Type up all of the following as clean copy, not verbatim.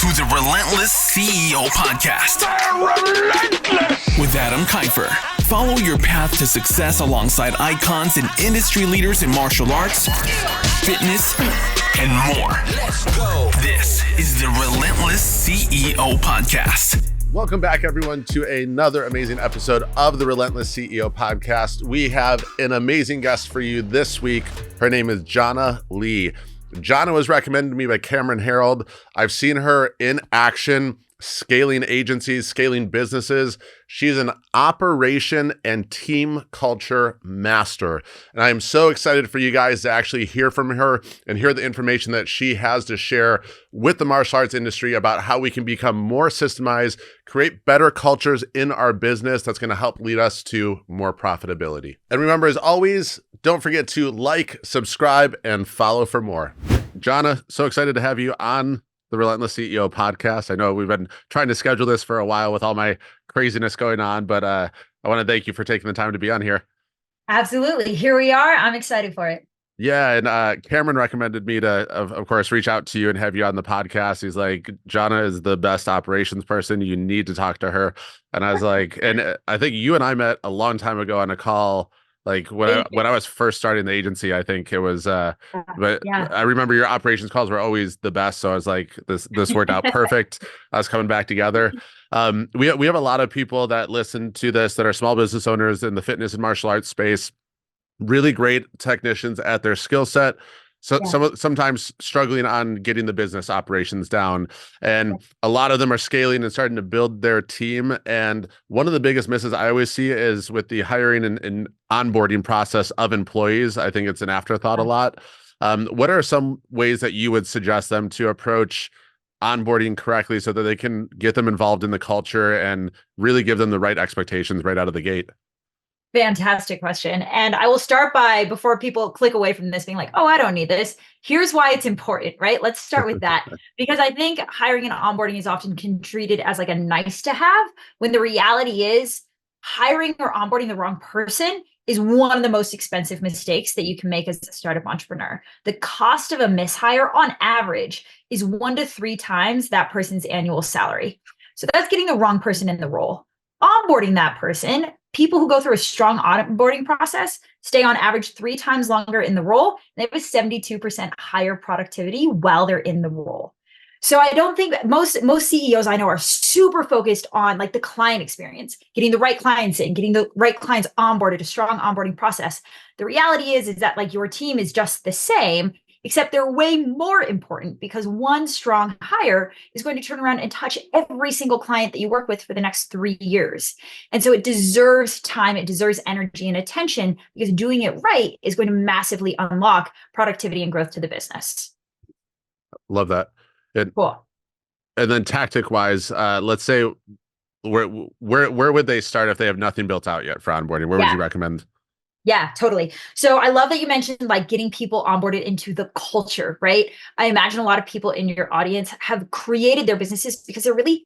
to the Relentless CEO Podcast with Adam Kifer. Follow your path to success alongside icons and industry leaders in martial arts, fitness, and more. Let's go. This is the Relentless CEO Podcast. Welcome back, everyone, to another amazing episode of the Relentless CEO Podcast. We have an amazing guest for you this week. Her name is Jhana Li. Jhana was recommended to me by Cameron Harold. I've seen her in action, scaling agencies, scaling businesses. She's an operation and team culture master. And I am so excited for you guys to actually hear from her and hear the information that she has to share with the martial arts industry about how we can become more systemized, create better cultures in our business that's going to help lead us to more profitability. And remember, as always, don't forget to like, subscribe, and follow for more. Jhana, so excited to have you on the Relentless CEO Podcast. I know we've been trying to schedule this for a while with all my craziness going on, but I want to thank you for taking the time to be on here. Absolutely. Here we are. I'm excited for it. Yeah. And Cameron recommended me to, of course, reach out to you and have you on the podcast. He's like, Jhana is the best operations person. You need to talk to her. And I was like, and I think you and I met a long time ago on a call. Like when I was first starting the agency, I think it was, but yeah. I remember your operations calls were always the best. So I was like, this worked out perfect. I was coming back together. We have a lot of people that listen to this that are small business owners in the fitness and martial arts space, really great technicians at their skill set. So sometimes struggling on getting the business operations down, and a lot of them are scaling and starting to build their team. And one of the biggest misses I always see is with the hiring and onboarding process of employees. I think it's an afterthought a lot. What are some ways that you would suggest them to approach onboarding correctly so that they can get them involved in the culture and really give them the right expectations right out of the gate? Fantastic question. And I will start by, before people click away from this being like, oh, I don't need this. Here's why it's important, right? Let's start with that. Because I think hiring and onboarding is often treated as like a nice to have, when the reality is hiring or onboarding the wrong person is one of the most expensive mistakes that you can make as a startup entrepreneur. The cost of a mishire on average is 1 to 3 times that person's annual salary. So that's getting the wrong person in the role. Onboarding that person, people who go through a strong onboarding process stay on average 3 times longer in the role. And they have a 72% higher productivity while they're in the role. So I don't think most CEOs I know are super focused on like the client experience, getting the right clients in, getting the right clients onboarded, a strong onboarding process. The reality is that like your team is just the same, except they're way more important, because one strong hire is going to turn around and touch every single client that you work with for the next 3 years. And so it deserves time, it deserves energy and attention, because doing it right is going to massively unlock productivity and growth to the business. Love that. Cool. And then tactic wise, let's say where would they start if they have nothing built out yet for onboarding? Where would you recommend? Yeah, totally. So I love that you mentioned like getting people onboarded into the culture, right? I imagine a lot of people in your audience have created their businesses because they're really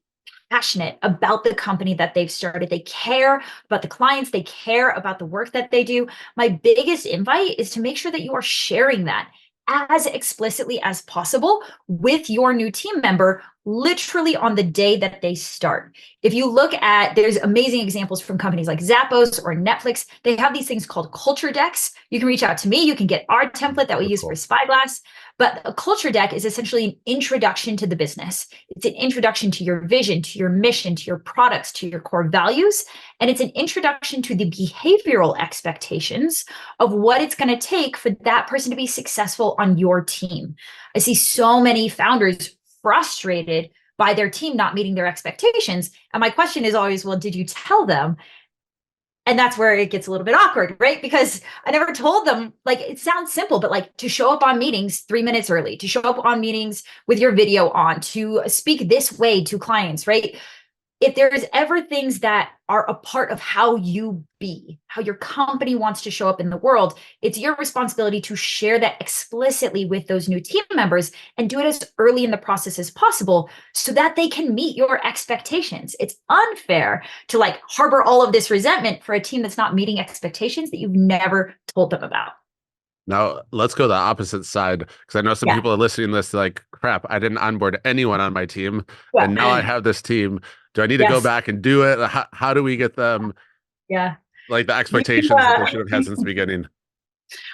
passionate about the company that they've started. They care about the clients. They care about the work that they do. My biggest invite is to make sure that you are sharing that as explicitly as possible with your new team member, literally on the day that they start. If you look at, there's amazing examples from companies like Zappos or Netflix. They have these things called culture decks. You can reach out to me. You can get our template that we use for Spyglass. But a culture deck is essentially an introduction to the business. It's an introduction to your vision, to your mission, to your products, to your core values. And it's an introduction to the behavioral expectations of what it's going to take for that person to be successful on your team. I see so many founders frustrated by their team not meeting their expectations. And my question is always, well, did you tell them? And that's where it gets a little bit awkward, right? Because I never told them, like, it sounds simple, but like to show up on meetings 3 minutes early, to show up on meetings with your video on, to speak this way to clients, right? If there's ever things that are a part of how you be, how your company wants to show up in the world, it's your responsibility to share that explicitly with those new team members and do it as early in the process as possible so that they can meet your expectations. It's unfair to like harbor all of this resentment for a team that's not meeting expectations that you've never told them about. Now let's go the opposite side, because I know some Yeah. people are listening to this like, crap, I didn't onboard anyone on my team, and now I Yeah. have this team. Do I need to go Yes. back and do it? How do we get them Yeah. like the You, expectations that they should have had since the beginning?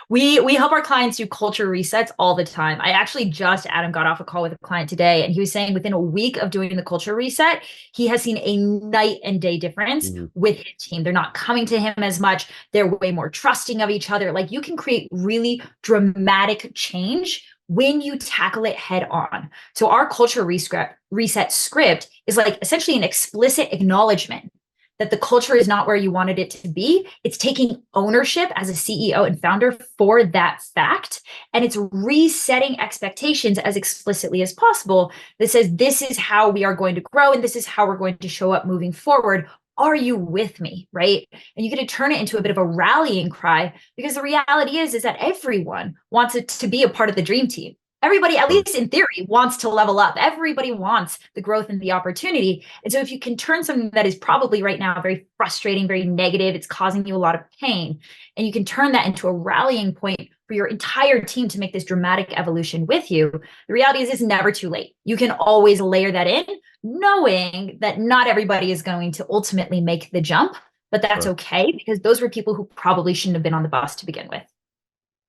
we help our clients do culture resets all the time. I actually just Adam got off a call with a client today, and he was saying within a week of doing the culture reset, he has seen a night and day difference with his team. They're not coming to him as much. They're way more trusting of each other. Like, you can create really dramatic change when you tackle it head on. So our culture reset script is like essentially an explicit acknowledgement that the culture is not where you wanted it to be. It's taking ownership as a CEO and founder for that fact. And it's resetting expectations as explicitly as possible that says, this is how we are going to grow and this is how we're going to show up moving forward. Are you with me? Right? And you get to turn it into a bit of a rallying cry, because the reality is that everyone wants it to be a part of the dream team. Everybody, at least in theory, wants to level up. Everybody wants the growth and the opportunity. And so if you can turn something that is probably right now very frustrating, very negative, it's causing you a lot of pain, and you can turn that into a rallying point for your entire team to make this dramatic evolution with you, the reality is it's never too late. You can always layer that in, knowing that not everybody is going to ultimately make the jump, but that's okay, because those were people who probably shouldn't have been on the bus to begin with.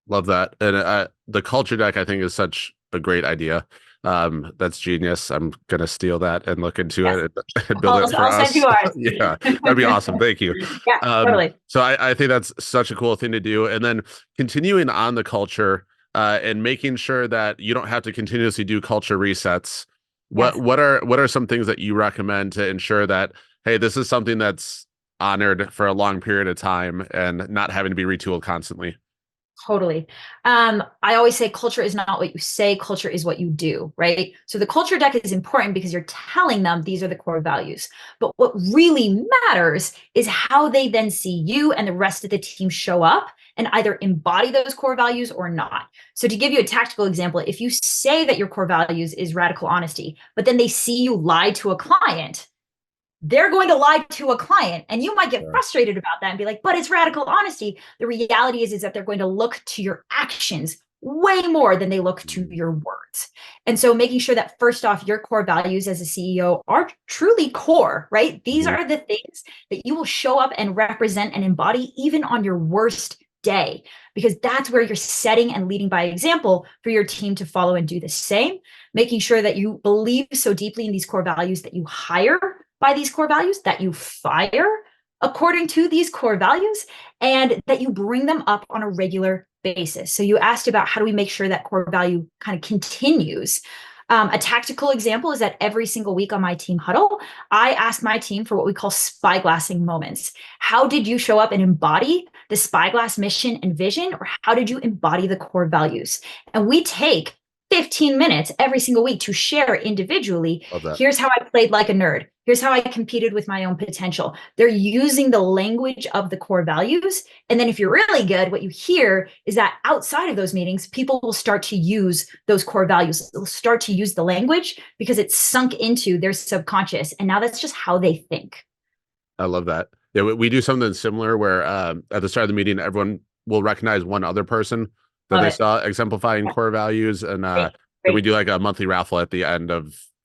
Love that. And the culture deck, I think, is such a great idea. That's genius. I'm going to steal that and look into it and build it for I'll us. send you ours. Yeah, that'd be awesome. Thank you. Yeah, totally. So I think that's such a cool thing to do. And then continuing on the culture and making sure that you don't have to continuously do culture resets. What are some things that you recommend to ensure that, hey, this is something that's honored for a long period of time and not having to be retooled constantly? Totally. I always say culture is not what you say, culture is what you do, right? So the culture deck is important because you're telling them these are the core values. But what really matters is how they then see you and the rest of the team show up and either embody those core values or not. So to give you a tactical example, if you say that your core values is radical honesty, but then they see you lie to a client, they're going to lie to a client, and you might get frustrated about that and be like, but it's radical honesty. The reality is that they're going to look to your actions way more than they look to your words. And so making sure that first off, your core values as a CEO are truly core, right? These are the things that you will show up and represent and embody even on your worst day, because that's where you're setting and leading by example for your team to follow and do the same. Making sure that you believe so deeply in these core values that you hire by these core values, that you fire according to these core values, and that you bring them up on a regular basis. So you asked about how do we make sure that core value kind of continues. A tactical example is that every single week on my team huddle, I ask my team for what we call spyglassing moments. How did you show up and embody the spyglass mission and vision, or how did you embody the core values? And we take 15 minutes every single week to share individually. Here's how I played like a nerd. Here's how I competed with my own potential. They're using the language of the core values. And then if you're really good, what you hear is that outside of those meetings, people will start to use those core values. They'll start to use the language because it's sunk into their subconscious. And now that's just how they think. I love that. Yeah, we do something similar where at the start of the meeting, everyone will recognize one other person that they saw exemplifying core values, and we do like a monthly raffle at the end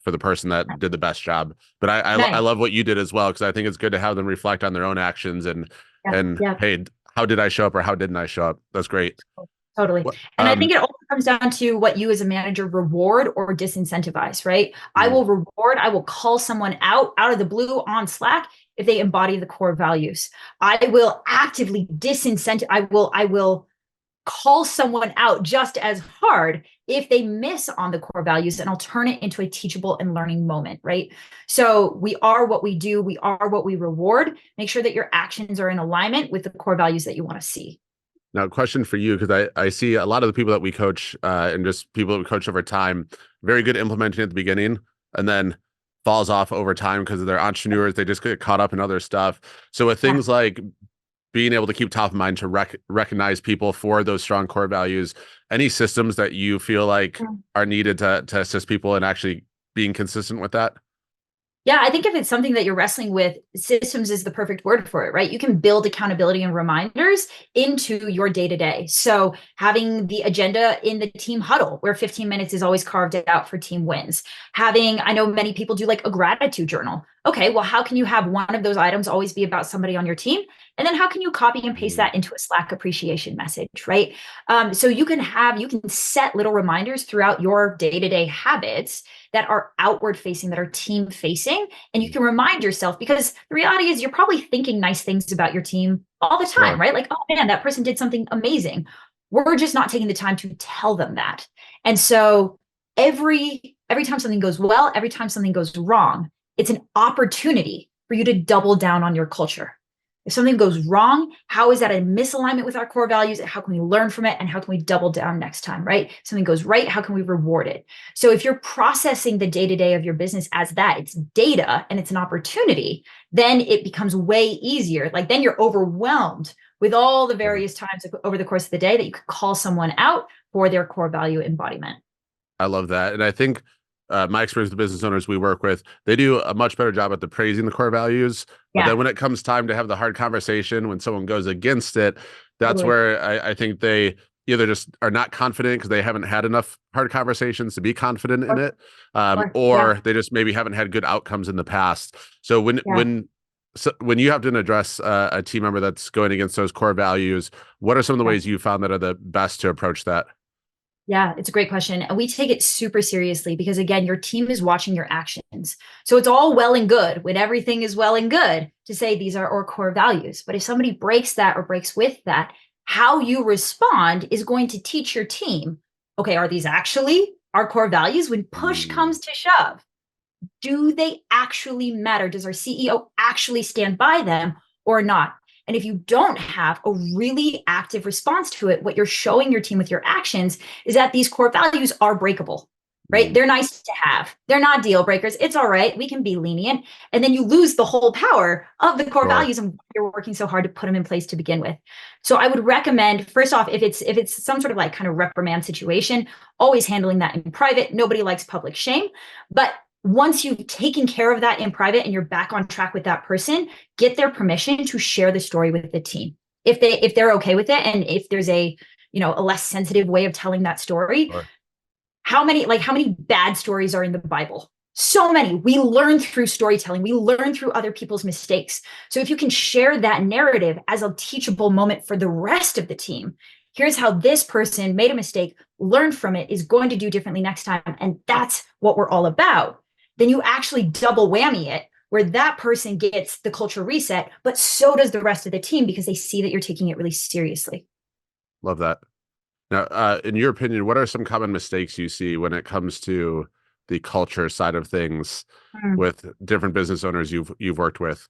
for the person that did the best job. But I love what you did as well, because I think it's good to have them reflect on their own actions and hey, how did I show up or how didn't I show up? That's great. Totally. And I think it also comes down to what you as a manager reward or disincentivize, right? I will call someone out of the blue on Slack if they embody the core values. I will actively disincentivize. I will call someone out just as hard if they miss on the core values, and I'll turn it into a teachable and learning moment, right? So we are what we do. We are what we reward. Make sure that your actions are in alignment with the core values that you want to see. Now, question for you, because I see a lot of the people that we coach and just people that we coach over time, very good implementing at the beginning and then falls off over time because they're entrepreneurs. They just get caught up in other stuff. So with things like being able to keep top of mind to recognize people for those strong core values, any systems that you feel like are needed to assist people in actually being consistent with that? Yeah, I think if it's something that you're wrestling with, systems is the perfect word for it, right? You can build accountability and reminders into your day to day. So having the agenda in the team huddle, where 15 minutes is always carved out for team wins. I know many people do like a gratitude journal. Okay, well, how can you have one of those items always be about somebody on your team? And then how can you copy and paste that into a Slack appreciation message, right? So you can set little reminders throughout your day to day habits that are outward facing, that are team facing. And you can remind yourself, because the reality is you're probably thinking nice things about your team all the time, right? Like, oh man, that person did something amazing. We're just not taking the time to tell them that. And so every time something goes well, every time something goes wrong, it's an opportunity for you to double down on your culture. If something goes wrong, how is that a misalignment with our core values? How can we learn from it? And how can we double down next time, right? If something goes right, how can we reward it? So if you're processing the day-to-day of your business as that, it's data and it's an opportunity, then it becomes way easier. Like then you're overwhelmed with all the various times over the course of the day that you could call someone out for their core value embodiment. I love that. And I think my experience with the business owners we work with, they do a much better job at the praising the core values. But then when it comes time to have the hard conversation, when someone goes against it, that's where I think they either just are not confident because they haven't had enough hard conversations to be confident in it, or they just maybe haven't had good outcomes in the past. So when you have to address a team member that's going against those core values, what are some of the ways you found that are the best to approach that? Yeah, it's a great question. And we take it super seriously because, again, your team is watching your actions. So it's all well and good when everything is well and good to say these are our core values. But if somebody breaks that or breaks with that, how you respond is going to teach your team, okay, are these actually our core values? When push comes to shove, do they actually matter? Does our CEO actually stand by them or not? And if you don't have a really active response to it, what you're showing your team with your actions is that these core values are breakable, right? They're nice to have. They're not deal breakers. It's all right. We can be lenient. And then you lose the whole power of the core values and you're working so hard to put them in place to begin with. So I would recommend, first off, if it's some sort of like kind of reprimand situation, always handling that in private. Nobody likes public shame. But once you've taken care of that in private and you're back on track with that person, get their permission to share the story with the team. If they're okay with it, and if there's a less sensitive way of telling that story, how many bad stories are in the Bible? So many. We learn through storytelling. We learn through other people's mistakes. So if you can share that narrative as a teachable moment for the rest of the team, here's how this person made a mistake, learned from it, is going to do differently next time. And that's what we're all about. Then you actually double whammy it, where that person gets the culture reset, but so does the rest of the team because they see that you're taking it really seriously. Love that. Now, in your opinion, what are some common mistakes you see when it comes to the culture side of things with different business owners you've worked with?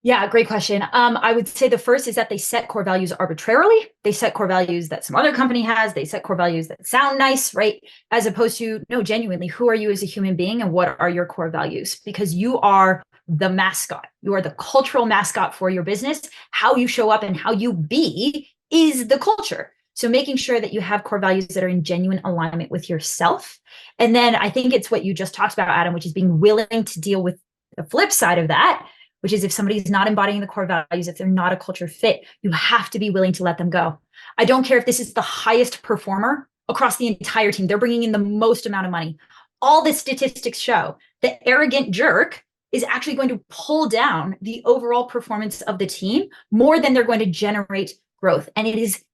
Yeah, great question. I would say the first is that they set core values arbitrarily. They set core values that some other company has. They set core values that sound nice, right? As opposed to, no, genuinely, who are you as a human being and what are your core values? Because you are the mascot. You are the cultural mascot for your business. How you show up and how you be is the culture. So making sure that you have core values that are in genuine alignment with yourself. And then I think it's what you just talked about, Adam, which is being willing to deal with the flip side of that, which is if somebody's not embodying the core values, if they're not a culture fit, you have to be willing to let them go. I don't care if this is the highest performer across the entire team. They're bringing in the most amount of money. All the statistics show the arrogant jerk is actually going to pull down the overall performance of the team more than they're going to generate growth. And it is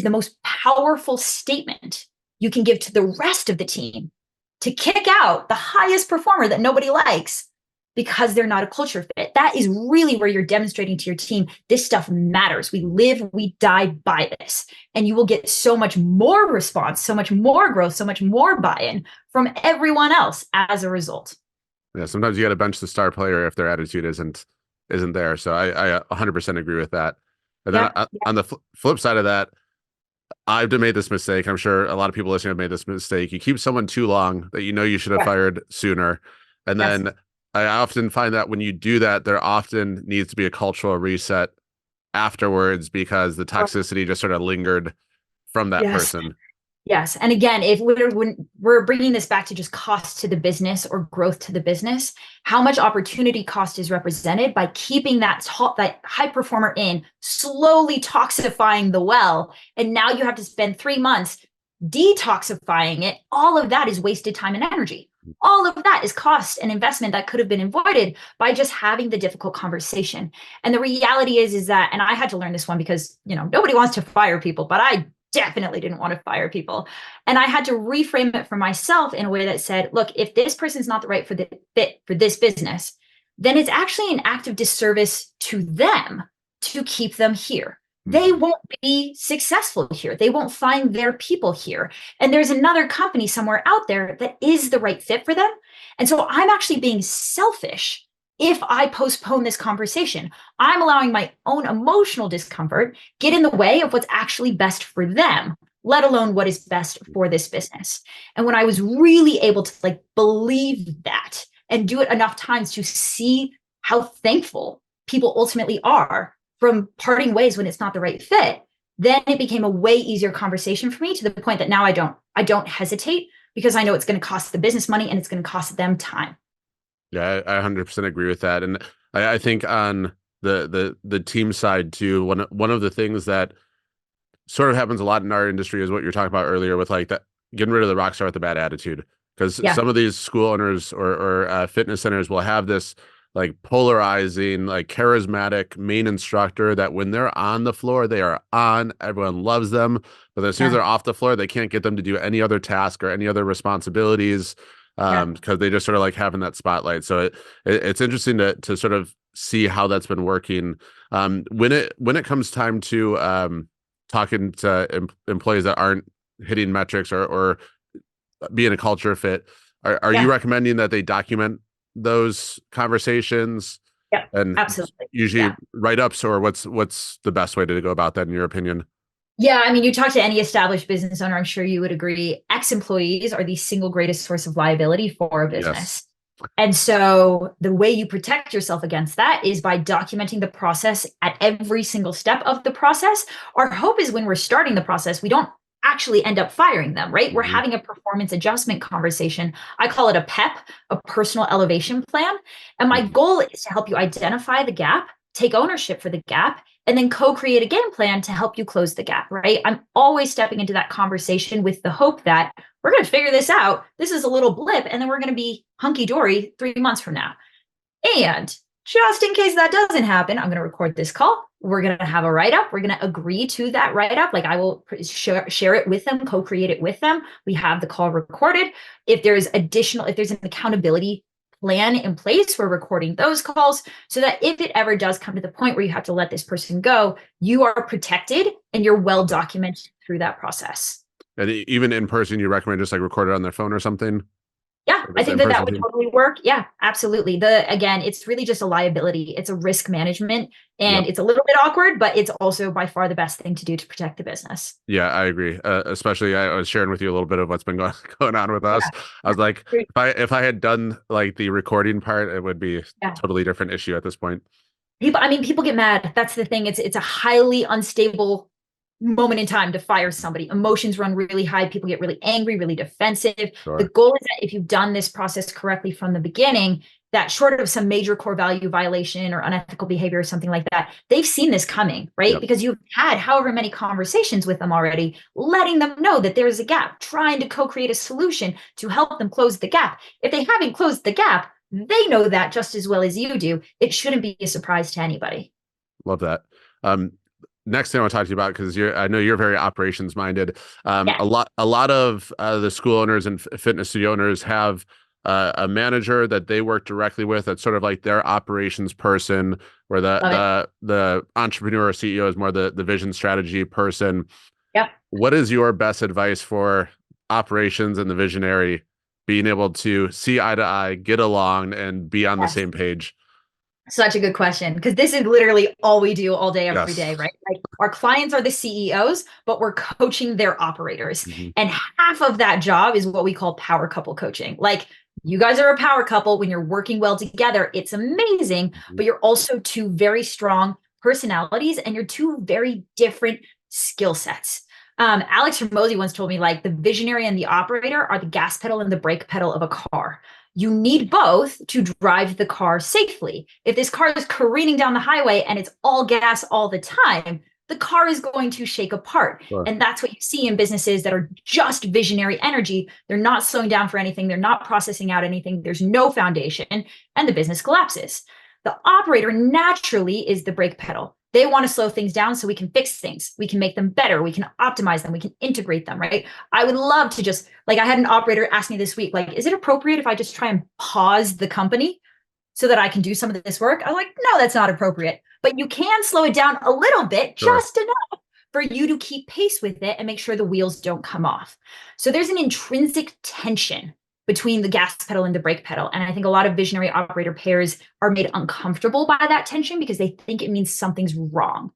the most powerful statement you can give to the rest of the team to kick out the highest performer that nobody likes because they're not a culture fit. That is really where you're demonstrating to your team, this stuff matters. We live, we die by this. And you will get so much more response, so much more growth, so much more buy-in from everyone else as a result. Yeah, sometimes you got to bench the star player if their attitude isn't there. So I 100% agree with that. And then on the flip side of that, I've made this mistake. I'm sure a lot of people listening have made this mistake. You keep someone too long that you should have fired sooner. And then I often find that when you do that, there often needs to be a cultural reset afterwards because the toxicity just sort of lingered from that person. Yes. And again, if when we're bringing this back to just cost to the business or growth to the business, how much opportunity cost is represented by keeping that high performer in, slowly toxifying the well. And now you have to spend 3 months detoxifying it. All of that is wasted time and energy. All of that is cost and investment that could have been avoided by just having the difficult conversation. And the reality is that, and I had to learn this one because, nobody wants to fire people, but I definitely didn't want to fire people. And I had to reframe it for myself in a way that said, look, if this person's not the right fit for this business, then it's actually an act of disservice to them to keep them here. They won't be successful here. They won't find their people here. And there's another company somewhere out there that is the right fit for them. And so I'm actually being selfish if I postpone this conversation. I'm allowing my own emotional discomfort get in the way of what's actually best for them, let alone what is best for this business. And when I was really able to believe that and do it enough times to see how thankful people ultimately are from parting ways when it's not the right fit, then it became a way easier conversation for me, to the point that now I don't hesitate, because I know it's going to cost the business money and it's going to cost them time. Yeah, I 100% agree with that. And I think on the team side too, one of the things that sort of happens a lot in our industry is what you're talking about earlier with that getting rid of the rock star with the bad attitude. Because some of these school owners or fitness centers will have this polarizing, charismatic main instructor that when they're on the floor, they are on, everyone loves them. But as soon as they're off the floor, they can't get them to do any other task or any other responsibilities, because they just sort of having that spotlight. So it's interesting to sort of see how that's been working. When it comes time to talking to employees that aren't hitting metrics or being a culture fit, are you recommending that they document those conversations? Yeah, and absolutely. Usually write-ups, or what's the best way to go about that in your opinion? Yeah, I mean, you talk to any established business owner, I'm sure you would agree, ex-employees are the single greatest source of liability for a business. Yes. And so the way you protect yourself against that is by documenting the process at every single step of the process. Our hope is when we're starting the process, we don't actually end up firing them, right? We're having a performance adjustment conversation. I call it a PEP, a personal elevation plan. And my goal is to help you identify the gap, take ownership for the gap, and then co-create a game plan to help you close the gap, right? I'm always stepping into that conversation with the hope that we're going to figure this out. This is a little blip, and then we're going to be hunky-dory 3 months from now. And just in case that doesn't happen, I'm going to record this call. We're going to have a write-up. We're going to agree to that write-up. I will share it with them, co-create it with them. We have the call recorded. If there's an accountability plan in place, we're recording those calls so that if it ever does come to the point where you have to let this person go, you are protected and you're well documented through that process. And even in person, you recommend just record it on their phone or something? Yeah, I think that would totally work. Yeah, absolutely. Again, it's really just a liability. It's a risk management, and it's a little bit awkward, but it's also by far the best thing to do to protect the business. Yeah, I agree. Especially, I was sharing with you a little bit of what's been going on with us. I was like, if I had done the recording part, it would be a totally different issue at this point. People get mad. That's the thing. It's a highly unstable moment in time to fire somebody. Emotions run really high. People get really angry, really defensive. Sure. The goal is that if you've done this process correctly from the beginning, that short of some major core value violation or unethical behavior or something like that, they've seen this coming, right? Yep. Because you've had however many conversations with them already, letting them know that there's a gap, trying to co-create a solution to help them close the gap. If they haven't closed the gap, they know that just as well as you do. It shouldn't be a surprise to anybody. Love that. Next thing I want to talk to you about, because I know you're very operations minded. A lot of the school owners and fitness studio owners have a manager that they work directly with. That's sort of their operations person, where the entrepreneur or CEO is more the vision strategy person. Yep. What is your best advice for operations and the visionary being able to see eye to eye, get along, and be on the same page? Such a good question, because this is literally all we do all day, every day, right? Our clients are the CEOs, but we're coaching their operators. Mm-hmm. And half of that job is what we call power couple coaching. You guys are a power couple when you're working well together. It's amazing, but you're also two very strong personalities and you're two very different skill sets. Alex Hormozy once told me like the visionary and the operator are the gas pedal and the brake pedal of a car. You need both to drive the car safely. If this car is careening down the highway and it's all gas all the time, the car is going to shake apart. Sure. And that's what you see in businesses that are just visionary energy. They're not slowing down for anything. They're not processing out anything. There's no foundation, and the business collapses. The operator naturally is the brake pedal. They want to slow things down so we can fix things. We can make them better. We can optimize them. We can integrate them, right? I would love to just, like I had an operator ask me this week, like, is it appropriate if I just try and pause the company so that I can do some of this work? I was like, no, that's not appropriate. But you can slow it down a little bit, Sure. just enough for you to keep pace with it and make sure the wheels don't come off. So there's an intrinsic tension between the gas pedal and the brake pedal. And I think a lot of visionary operator pairs are made uncomfortable by that tension because they think it means something's wrong.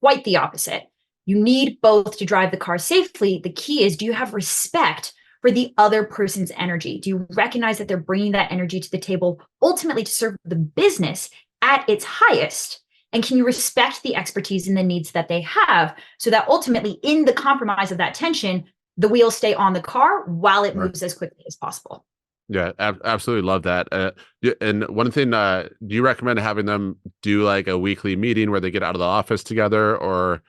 Quite the opposite. You need both to drive the car safely. The key is, do you have respect for the other person's energy? Do you recognize that they're bringing that energy to the table ultimately to serve the business at its highest? And can you respect the expertise and the needs that they have so that ultimately in the compromise of that tension, the wheels stay on the car while it moves as quickly as possible? Yeah, absolutely love that. And one thing, do you recommend having them do like a weekly meeting where they get out of the office together? Or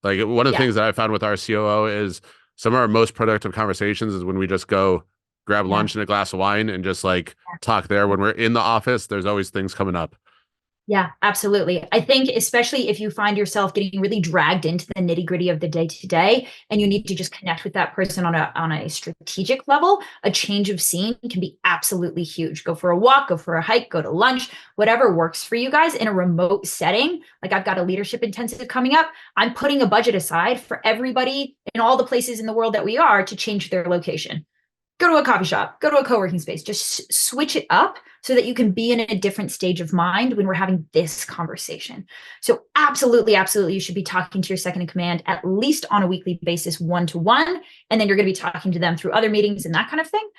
like one of the things that I found with our COO is some of our most productive conversations is when we just go grab lunch and a glass of wine and just like talk there. When we're in the office, there's always things coming up. Yeah, absolutely. I think especially if you find yourself getting really dragged into the nitty-gritty of the day-to-day and you need to just connect with that person on a strategic level, a change of scene can be absolutely huge. Go for a walk, go for a hike, go to lunch, whatever works for you guys in a remote setting. Like I've got a leadership intensive coming up. I'm putting a budget aside for everybody in all the places in the world that we are to change their location. Go to a coffee shop, go to a co-working space, just switch it up so that you can be in a different stage of mind when we're having this conversation. So absolutely, absolutely, you should be talking to your second in command at least on a weekly basis, one-to-one, and then you're going to be talking to them through other meetings and that kind of thing.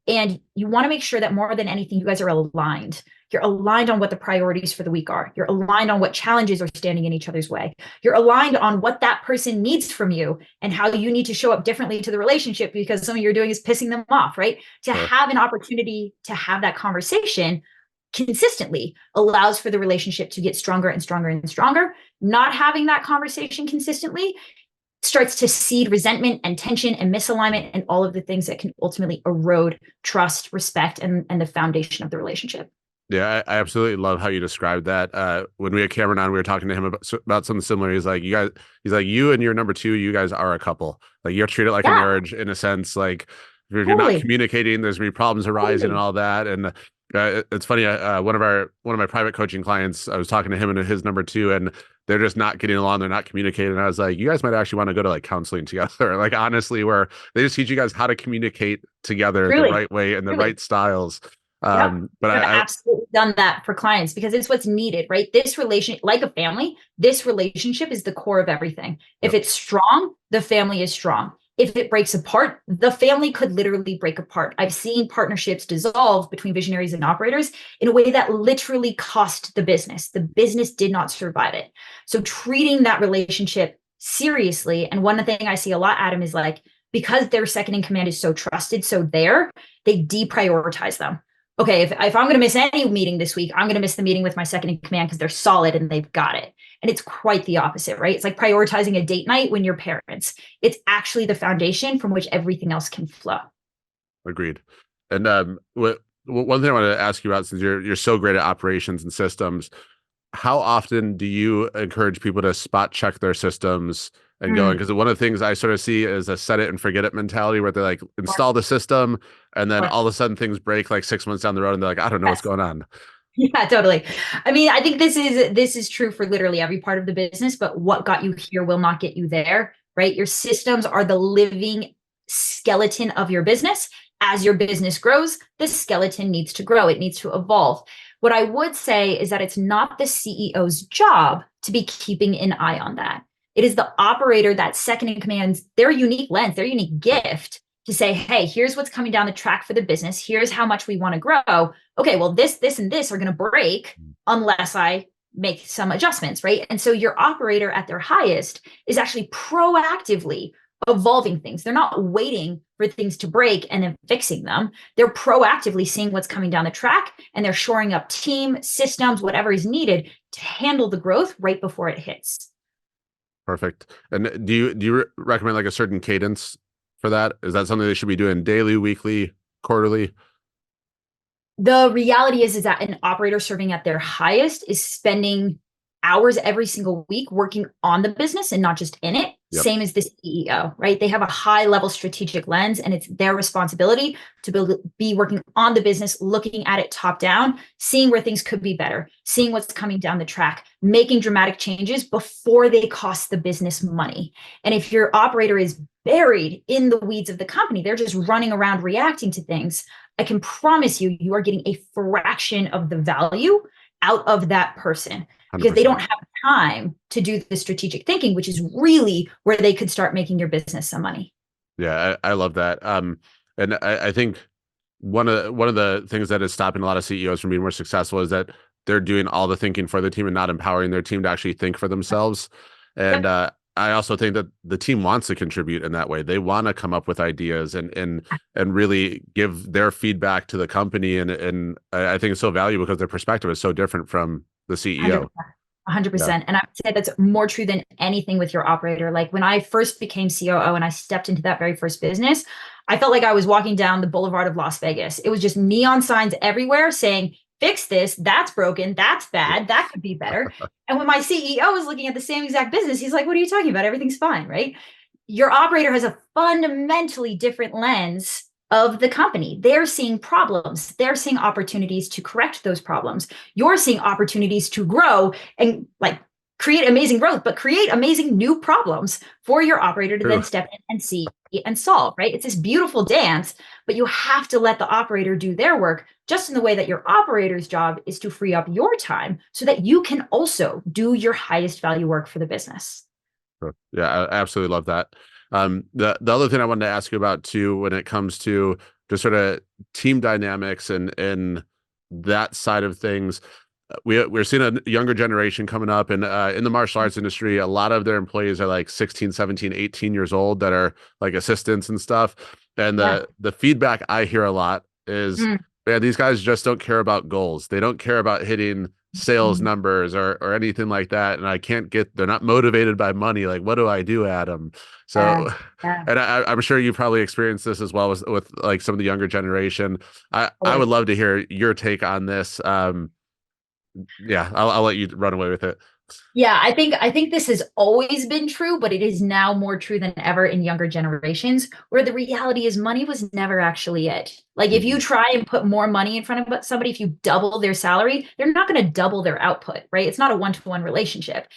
And you want to make sure that more than anything, you guys are aligned. You're aligned on what the priorities for the week are. You're aligned on what challenges are standing in each other's way. You're aligned on what that person needs from you and how you need to show up differently to the relationship because something you're doing is pissing them off, right? To have an opportunity to have that conversation consistently allows for the relationship to get stronger and stronger and stronger. Not having that conversation consistently starts to seed resentment and tension and misalignment and all of the things that can ultimately erode trust, respect, and the foundation of the relationship. Yeah, I absolutely love how you described that. When we had Cameron on, we were talking to him about something similar. He's like, you and your number two, you guys are a couple. Like you're treated like a marriage in a sense. Like if you're not communicating, there's gonna be problems arising and all that. And it's funny. One of my private coaching clients, I was talking to him and his number two, and they're just not getting along. They're not communicating. And I was like, you guys might actually want to go to like counseling together. Like honestly, where they just teach you guys how to communicate together the right way and the right styles. But I've absolutely done that for clients because it's what's needed, right? This relation, like a family, this relationship is the core of everything. If it's strong, the family is strong. If it breaks apart, the family could literally break apart. I've seen partnerships dissolve between visionaries and operators in a way that literally cost the business. The business did not survive it. So treating that relationship seriously. And one thing I see a lot, Adam, is like, because their second in command is so trusted, so they deprioritize them. Okay, if I'm going to miss any meeting this week, I'm going to miss the meeting with my second in command because they're solid and they've got it. And it's quite the opposite, right? It's like prioritizing a date night when you're parents. It's actually the foundation from which everything else can flow. Agreed. And one thing I want to ask you about, since you're so great at operations and systems, how often do you encourage people to spot check their systems and going? Because one of the things I sort of see is a set it and forget it mentality where they like install the system and then all of a sudden things break like 6 months down the road and they're like, I don't know what's going on. Yeah, totally. I mean, I think this is true for literally every part of the business, but what got you here will not get you there, right? Your systems are the living skeleton of your business. As your business grows, the skeleton needs to grow. It needs to evolve. What I would say is that it's not the CEO's job to be keeping an eye on that. It is the operator, that second in command, their unique lens, their unique gift to say, hey, here's what's coming down the track for the business. Here's how much we want to grow. Okay, well, this, and this are going to break unless I make some adjustments, right? And so your operator at their highest is actually proactively evolving things. They're not waiting for things to break and then fixing them. They're proactively seeing what's coming down the track, and they're shoring up team, systems, whatever is needed to handle the growth right before it hits. Perfect. And do you recommend like a certain cadence for that? Is that something they should be doing daily, weekly, quarterly? The reality is that an operator serving at their highest is spending hours every single week working on the business and not just in it. Yep. Same as the CEO, right? They have a high level strategic lens, and it's their responsibility to be working on the business, looking at it top down, seeing where things could be better, seeing what's coming down the track, making dramatic changes before they cost the business money. And if your operator is buried in the weeds of the company, they're just running around reacting to things, I can promise you, you are getting a fraction of the value out of that person, because 100%. they don't have time to do the strategic thinking, which is really where they could start making your business some money. Yeah, I love that. And I think one of the things that is stopping a lot of CEOs from being more successful is that they're doing all the thinking for the team and not empowering their team to actually think for themselves. And I also think that the team wants to contribute in that way. They want to come up with ideas and really give their feedback to the company. And I think it's so valuable because their perspective is so different from the CEO. 100%. Yeah. And I would say that's more true than anything with your operator. Like when I first became COO and I stepped into that very first business, I felt like I was walking down the boulevard of Las Vegas. It was just neon signs everywhere saying, fix this, that's broken, that's bad, that could be better. And when my CEO was looking at the same exact business, he's like, what are you talking about? Everything's fine, right? Your operator has a fundamentally different lens of the company. They're seeing problems. They're seeing opportunities to correct those problems. You're seeing opportunities to grow and like create amazing growth, but create amazing new problems for your operator to then step in and see and solve, right? It's this beautiful dance, but you have to let the operator do their work, just in the way that your operator's job is to free up your time so that you can also do your highest value work for the business. Yeah, I absolutely love that. The other thing I wanted to ask you about too, when it comes to just sort of team dynamics and that side of things, we're seeing a younger generation coming up, and in the martial arts industry, a lot of their employees are like 16, 17, 18 years old that are like assistants and stuff. And the feedback I hear a lot is, man, these guys just don't care about goals. They don't care about hitting sales numbers or anything like that. And they're not motivated by money. Like, what do I do, Adam? So, and I'm sure you probably experienced this as well with like some of the younger generation. I would love to hear your take on this. Yeah, I'll let you run away with it. Yeah, I think this has always been true, but it is now more true than ever in younger generations, where the reality is money was never actually it. Like if you try and put more money in front of somebody, if you double their salary, they're not going to double their output, right? It's not a one-to-one relationship.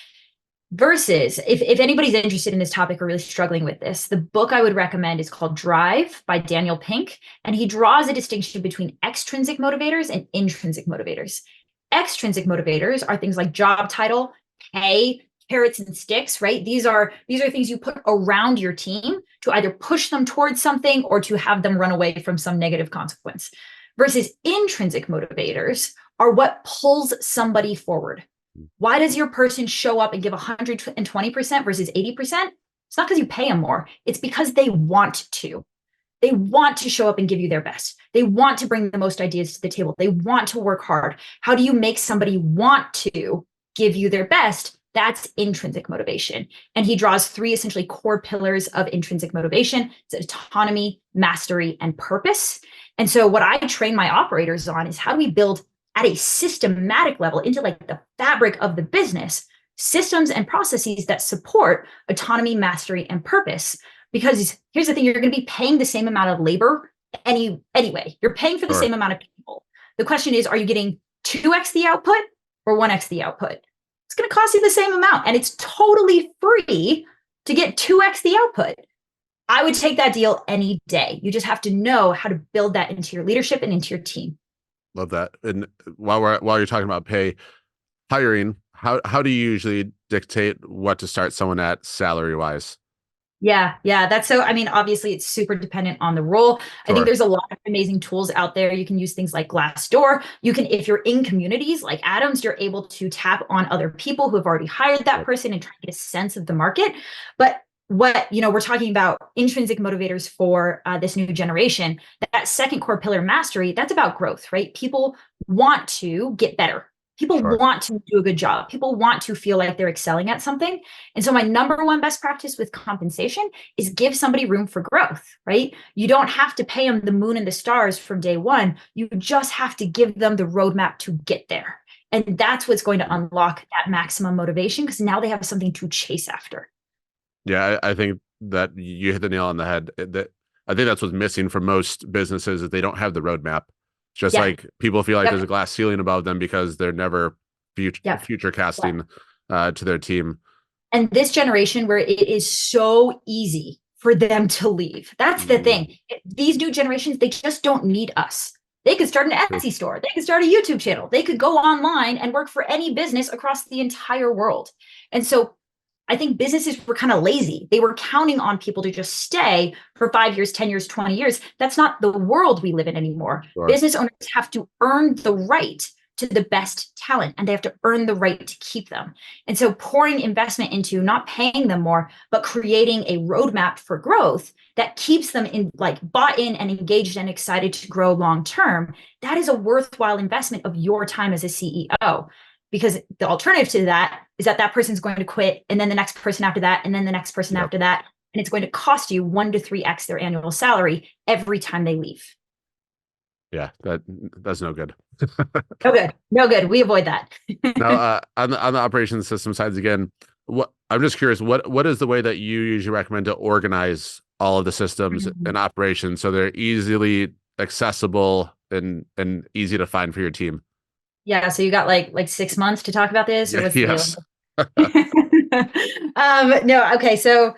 Versus, if anybody's interested in this topic or really struggling with this, the book I would recommend is called Drive by Daniel Pink, and he draws a distinction between extrinsic motivators and intrinsic motivators. Extrinsic motivators are things like job title, pay, carrots and sticks, right? These are things you put around your team to either push them towards something or to have them run away from some negative consequence. Versus intrinsic motivators are what pulls somebody forward. Why does your person show up and give 120% versus 80%? It's not because you pay them more. It's because they want to. They want to show up and give you their best. They want to bring the most ideas to the table. They want to work hard. How do you make somebody want to give you their best? That's intrinsic motivation. And he draws 3 essentially core pillars of intrinsic motivation. It's autonomy, mastery, and purpose. And so what I train my operators on is how do we build at a systematic level into like the fabric of the business, systems and processes that support autonomy, mastery, and purpose. Because here's the thing, you're going to be paying the same amount of labor anyway. You're paying for the same amount of people. The question is, are you getting 2x the output or 1x the output? It's going to cost you the same amount, and it's totally free to get 2x the output. I would take that deal any day. You just have to know how to build that into your leadership and into your team. Love that. And while you're talking about pay, hiring, how do you usually dictate what to start someone at salary wise? Yeah, yeah. That's so, I mean, obviously it's super dependent on the role. I think Sure. there's a lot of amazing tools out there. You can use things like Glassdoor. You can, if you're in communities like Adams, you're able to tap on other people who have already hired that Yep. person and try to get a sense of the market. But what, we're talking about intrinsic motivators for this new generation. That second core pillar, mastery, that's about growth, right? People want to get better. People Sure. want to do a good job. People want to feel like they're excelling at something. And so my number one best practice with compensation is give somebody room for growth, right? You don't have to pay them the moon and the stars from day one. You just have to give them the roadmap to get there. And that's what's going to unlock that maximum motivation, because now they have something to chase after. Yeah, I think that you hit the nail on the head. That I think that's what's missing for most businesses, is they don't have the roadmap. It's just Yeah. like people feel like Yep. there's a glass ceiling above them because they're never Yep. future casting to their team. And this generation, where it is so easy for them to leave. That's the thing. These new generations, they just don't need us. They could start an True. Etsy store. They could start a YouTube channel. They could go online and work for any business across the entire world. And so I think businesses were kind of lazy. They were counting on people to just stay for 5 years, 10 years, 20 years. That's not the world we live in anymore. Sure. Business owners have to earn the right to the best talent, and they have to earn the right to keep them. And so pouring investment into not paying them more, but creating a roadmap for growth that keeps them in, like, bought in and engaged and excited to grow long term, that is a worthwhile investment of your time as a CEO. Because the alternative to that is that person's going to quit, and then the next person after that, and then the next person after that. And it's going to cost you 1 to 3x their annual salary every time they leave. Yeah, that's no good. No good. We avoid that. Now, on the operations system sides again, I'm just curious, what is the way that you usually recommend to organize all of the systems and operations so they're easily accessible and easy to find for your team? Yeah, so you got like 6 months to talk about this, or what's the deal? No, okay. So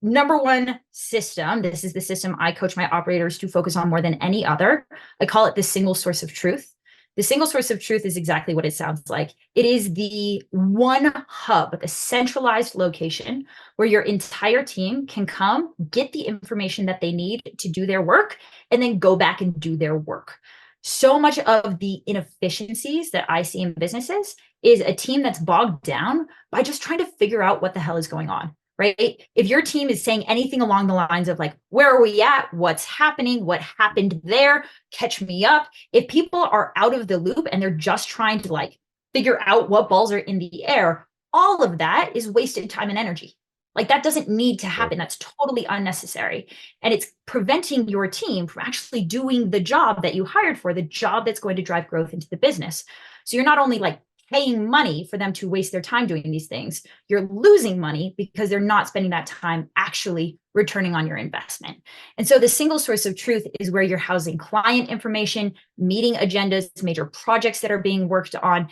number one system, this is the system I coach my operators to focus on more than any other. I call it the single source of truth. The single source of truth is exactly what it sounds like. It is the one hub, the centralized location where your entire team can come, get the information that they need to do their work, and then go back and do their work. So much of the inefficiencies that I see in businesses is a team that's bogged down by just trying to figure out what the hell is going on. Right? If your team is saying anything along the lines of like, where are we at? What's happening? What happened there? Catch me up. If people are out of the loop and they're just trying to like figure out what balls are in the air, all of that is wasted time and energy. Like, that doesn't need to happen. That's totally unnecessary. And it's preventing your team from actually doing the job that you hired for, the job that's going to drive growth into the business. So you're not only like paying money for them to waste their time doing these things, you're losing money because they're not spending that time actually returning on your investment. And so the single source of truth is where you're housing client information, meeting agendas, major projects that are being worked on,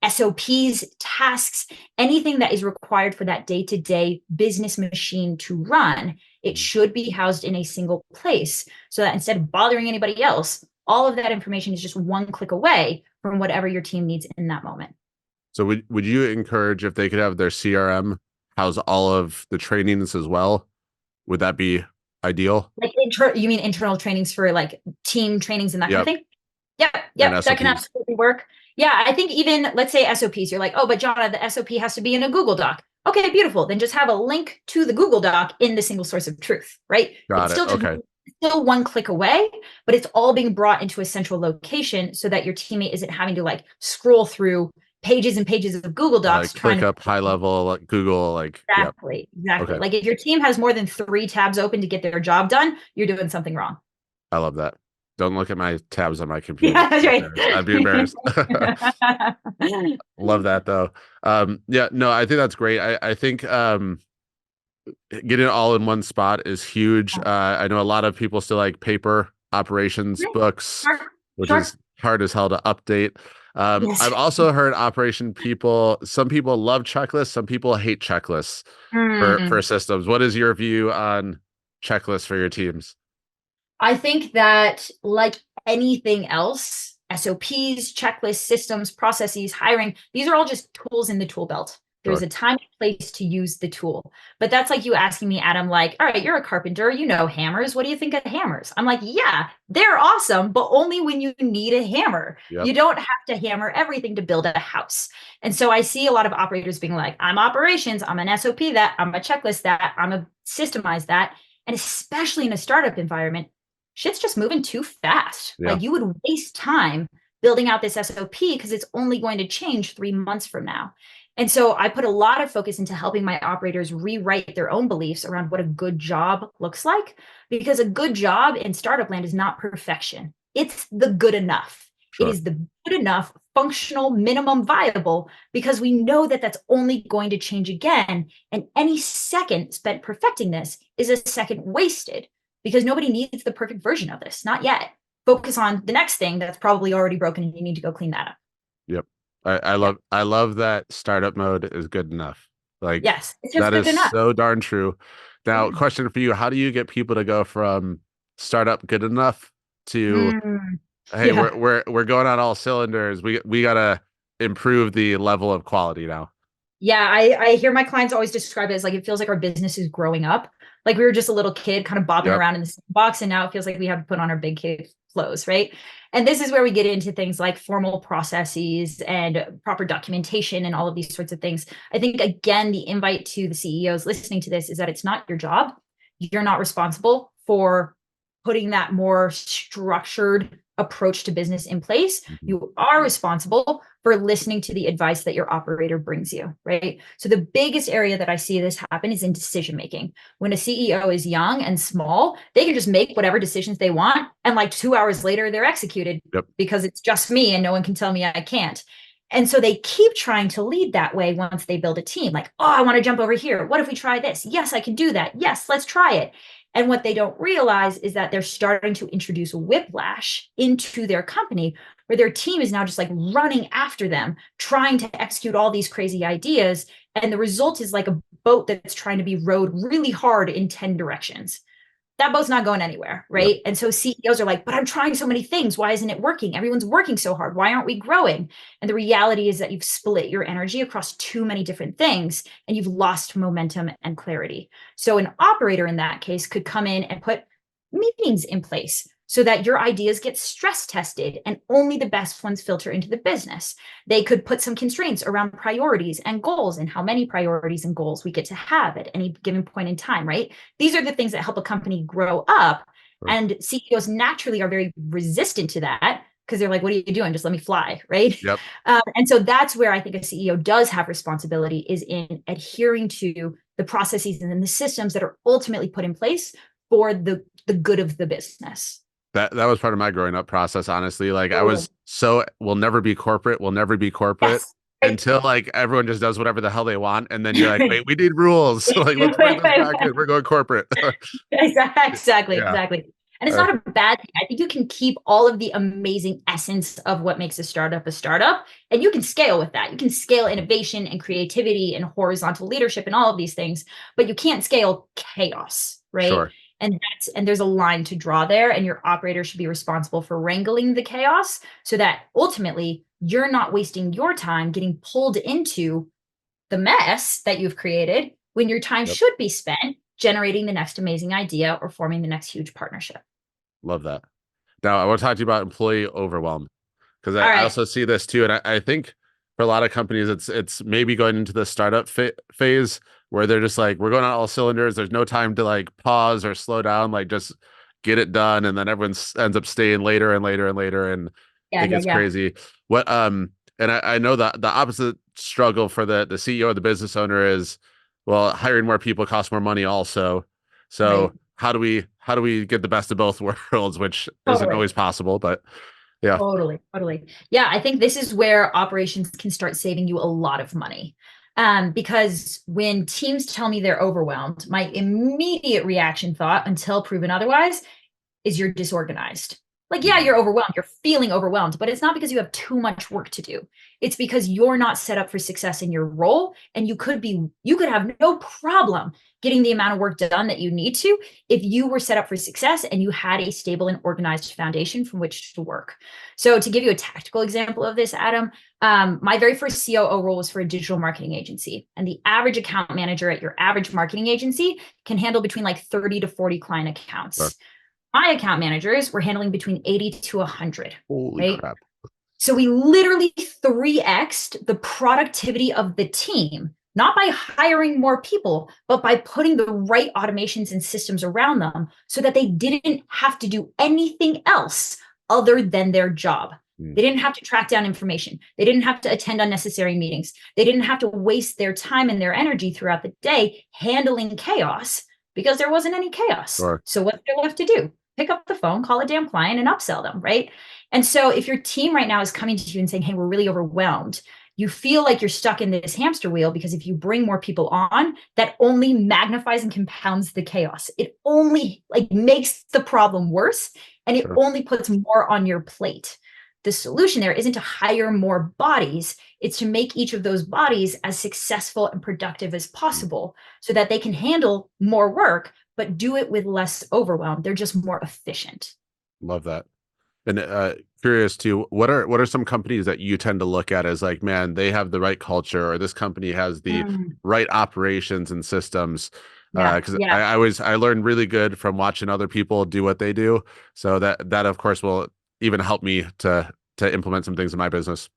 SOPs, tasks, anything that is required for that day-to-day business machine to run. It should be housed in a single place so that instead of bothering anybody else, all of that information is just one click away from whatever your team needs in that moment. So would you encourage, if they could have their CRM house all of the trainings as well? Would that be ideal? Like you mean internal trainings for like team trainings and that kind of thing? Yep. That can absolutely work. Yeah, I think even, let's say SOPs, you're like, oh, but Jhana, the SOP has to be in a Google Doc. Okay, beautiful. Then just have a link to the Google Doc in the single source of truth, right? Got it. Okay. Still one click away, but it's all being brought into a central location so that your teammate isn't having to like scroll through pages and pages of Google Docs. Click up high level, like Google, like exactly. Okay. Like if your team has more than 3 tabs open to get their job done, you're doing something wrong. I love that. Don't look at my tabs on my computer. Yeah, that's right. I'd be embarrassed. Love that though. Yeah, no, I think that's great. I think getting it all in one spot is huge. I know a lot of people still like paper operations books, which is hard as hell to update. I've also heard some people love checklists, some people hate checklists for systems. What is your view on checklists for your teams? I think that, like anything else, SOPs, checklists, systems, processes, hiring, these are all just tools in the tool belt. There's a time and place to use the tool. But that's like you asking me, Adam, like, all right, you're a carpenter, you know hammers. What do you think of hammers? I'm like, yeah, they're awesome, but only when you need a hammer. Yep. You don't have to hammer everything to build a house. And so I see a lot of operators being like, I'm operations, I'm an SOP that, I'm a checklist that, I'm a systemize that. And especially in a startup environment, shit's just moving too fast. Yeah. Like you would waste time building out this SOP because it's only going to change 3 months from now. And so I put a lot of focus into helping my operators rewrite their own beliefs around what a good job looks like, because a good job in startup land is not perfection. It's the good enough. It is the good enough, functional, minimum viable, because we know that that's only going to change again. And any second spent perfecting this is a second wasted, because nobody needs the perfect version of this. Not yet. Focus on the next thing that's probably already broken and you need to go clean that up. Yep. I love that startup mode is good enough. Like, yes, it's just that good is enough. so darn true. Now, question for you: how do you get people to go from startup good enough to hey, we're going on all cylinders. We gotta improve the level of quality now. Yeah, I hear my clients always describe it as like it feels like our business is growing up. Like we were just a little kid kind of bopping around in the box, and now it feels like we have to put on our big kid clothes, right? And this is where we get into things like formal processes and proper documentation and all of these sorts of things. I think, again, the invite to the CEOs listening to this is that it's not your job. You're not responsible for putting that more structured approach to business in place. You are responsible for listening to the advice that your operator brings you, right? So the biggest area that I see this happen is in decision making. When a CEO is young and small, they can just make whatever decisions they want, and like 2 hours later they're executed because it's just me and no one can tell me I can't. And so they keep trying to lead that way once they build a team. Like, oh, I want to jump over here. What if we try this? Yes, I can do that. Yes, let's try it. And what they don't realize is that they're starting to introduce whiplash into their company, where their team is now just like running after them, trying to execute all these crazy ideas. And the result is like a boat that's trying to be rowed really hard in 10 directions. That boat's not going anywhere, right? And so CEOs are like, but I'm trying so many things. Why isn't it working? Everyone's working so hard. Why aren't we growing? And the reality is that you've split your energy across too many different things and you've lost momentum and clarity. So an operator in that case could come in and put meetings in place so that your ideas get stress tested and only the best ones filter into the business. They could put some constraints around priorities and goals and how many priorities and goals we get to have at any given point in time, right? These are the things that help a company grow up. And CEOs naturally are very resistant to that because they're like, what are you doing? Just let me fly, right? And so that's where I think a CEO does have responsibility, is in adhering to the processes and the systems that are ultimately put in place for the good of the business. That was part of my growing up process, honestly. Like I was we'll never be corporate. We'll never be corporate until like everyone just does whatever the hell they want. And then you're like, wait, we need rules. So like, let's bring this back in. We're going corporate. Exactly. And it's not a bad thing. I think you can keep all of the amazing essence of what makes a startup, and you can scale with that. You can scale innovation and creativity and horizontal leadership and all of these things, but you can't scale chaos, right? And there's a line to draw there, and your operator should be responsible for wrangling the chaos so that ultimately you're not wasting your time getting pulled into the mess that you've created when your time should be spent generating the next amazing idea or forming the next huge partnership. Love that. Now I want to talk to you about employee overwhelm, because I also see this too. And I think for a lot of companies, it's maybe going into the startup phase where they're just like, we're going on all cylinders. There's no time to like pause or slow down, like just get it done. And then everyone ends up staying later and later and later. And it gets crazy. What, and I know that the opposite struggle for the CEO or the business owner is, well, hiring more people costs more money also. So how do we get the best of both worlds, which isn't always possible, but yeah. Totally. Yeah. I think this is where operations can start saving you a lot of money. Because when teams tell me they're overwhelmed, my immediate reaction thought, until proven otherwise, is you're disorganized. Like, yeah, you're overwhelmed. You're feeling overwhelmed, but it's not because you have too much work to do. It's because you're not set up for success in your role. And you could have no problem getting the amount of work done that you need to if you were set up for success and you had a stable and organized foundation from which to work. So to give you a tactical example of this, Adam, my very first COO role was for a digital marketing agency. And the average account manager at your average marketing agency can handle between like 30 to 40 client accounts. Sure. My account managers were handling between 80 to 100. Holy crap. So we literally 3x'd the productivity of the team, not by hiring more people, but by putting the right automations and systems around them so that they didn't have to do anything else other than their job. They didn't have to track down information. They didn't have to attend unnecessary meetings. They didn't have to waste their time and their energy throughout the day handling chaos because there wasn't any chaos. Sure. So what's there left to do? Pick up the phone, call a damn client and upsell them, right? And so if your team right now is coming to you and saying, hey, we're really overwhelmed, you feel like you're stuck in this hamster wheel because if you bring more people on, that only magnifies and compounds the chaos. It only like makes the problem worse and it only puts more on your plate. The solution there isn't to hire more bodies, it's to make each of those bodies as successful and productive as possible so that they can handle more work, but do it with less overwhelm. They're just more efficient. Love that. And curious too, what are some companies that you tend to look at as like, man, they have the right culture, or this company has the right operations and systems? Because I learned really good from watching other people do what they do. So that of course will even help me to implement some things in my business.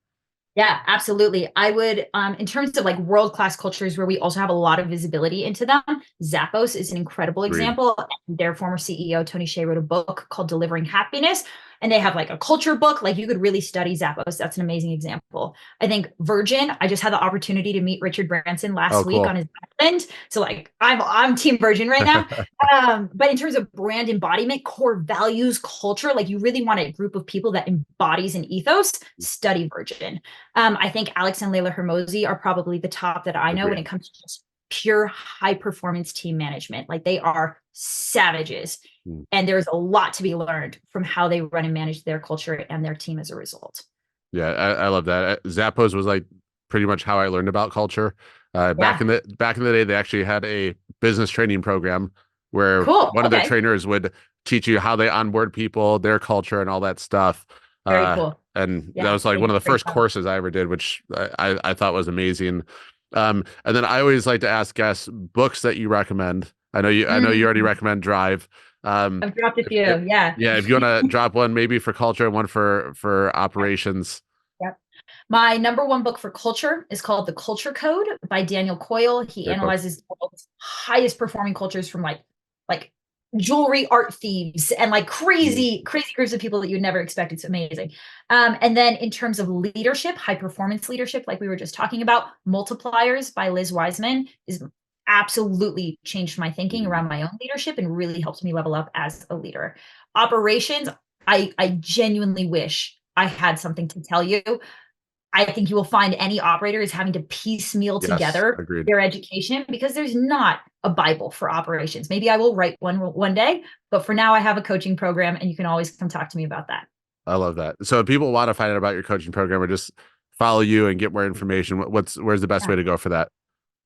Yeah, absolutely. I would, in terms of like world-class cultures where we also have a lot of visibility into them, Zappos is an incredible example. And their former CEO, Tony Hsieh, wrote a book called Delivering Happiness. And they have like a culture book, like you could really study Zappos. That's an amazing example. I think Virgin, I just had the opportunity to meet Richard Branson last week on his island. So like I'm team Virgin right now. But in terms of brand embodiment, core values, culture, like you really want a group of people that embodies an ethos, study Virgin. I think Alex and Layla Hermosi are probably the top that I know when it comes to just pure high performance team management. Like they are savages. And there's a lot to be learned from how they run and manage their culture and their team as a result. Yeah, I love that. Zappos was like pretty much how I learned about culture. Back in the day, they actually had a business training program where one of their trainers would teach you how they onboard people, their culture, and all that stuff. Very cool. And that was like one of the first courses I ever did, which I thought was amazing. And then I always like to ask guests books that you recommend. I know you already recommend Drive. I've dropped a few. If you want to drop one, maybe for culture and one for operations. Yep. My number one book for culture is called The Culture Code by Daniel Coyle. He analyzes the world's highest performing cultures from like jewelry art thieves and like crazy groups of people that you'd never expect. It's amazing. And then in terms of leadership, high performance leadership, like we were just talking about, Multipliers by Liz Wiseman is absolutely changed my thinking around my own leadership and really helped me level up as a leader. Operations, I genuinely wish I had something to tell you. I think you will find any operator is having to piecemeal together their education because there's not a Bible for operations. Maybe I will write one day, but for now I have a coaching program and you can always come talk to me about that. I love that. So if people want to find out about your coaching program or just follow you and get more information, where's the best way to go for that?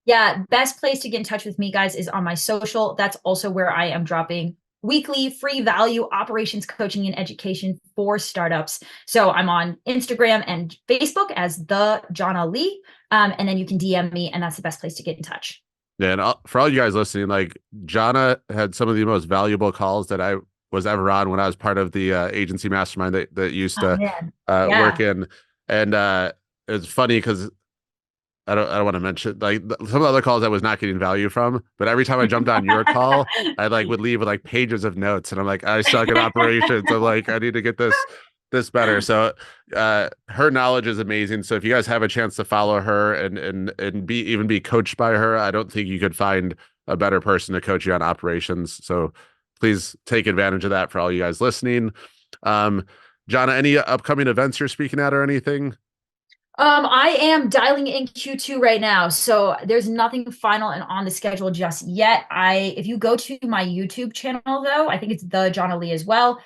Yeah, best place to get in touch with me, guys, is on my social. That's also where I am dropping weekly free value operations coaching and education for startups. So I'm on Instagram and Facebook as the Jhana Li. And then you can DM me, and that's the best place to get in touch. Yeah, and for all you guys listening, like Jhana had some of the most valuable calls that I was ever on when I was part of the agency mastermind that used to work in. And it's funny because I don't want to mention like some of the other calls I was not getting value from, but every time I jumped on your call, I like would leave with like pages of notes, and I'm like, I suck at operations. I'm like, I need to get this better. So her knowledge is amazing. So if you guys have a chance to follow her and be coached by her, I don't think you could find a better person to coach you on operations. So please take advantage of that for all you guys listening. Jhana, any upcoming events you're speaking at or anything? I am dialing in Q2 right now, so there's nothing final and on the schedule just yet. If you go to my YouTube channel though, I think it's the Jhana Li as well.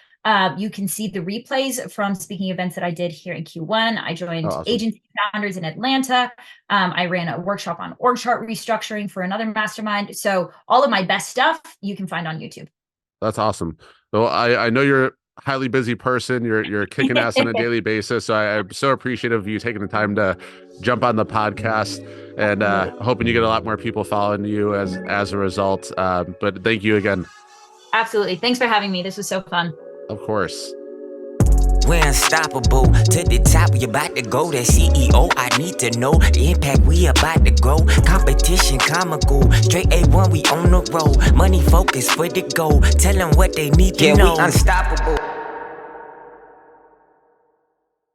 You can see the replays from speaking events that I did here in Q1. I joined agency founders in Atlanta. I ran a workshop on org chart restructuring for another mastermind. So all of my best stuff you can find on YouTube. That's awesome. Well, I know you're a highly busy person. You're kicking ass on a daily basis. So I'm so appreciative of you taking the time to jump on the podcast, and hoping you get a lot more people following you as a result. But thank you again. Absolutely. Thanks for having me. This was so fun. Of course. We're unstoppable. To the top, we about to go. That CEO, I need to know the impact we about to grow. Competition, comical. Straight A1, we on the road. Money focus for the goal. Tell them what they need to know. We unstoppable.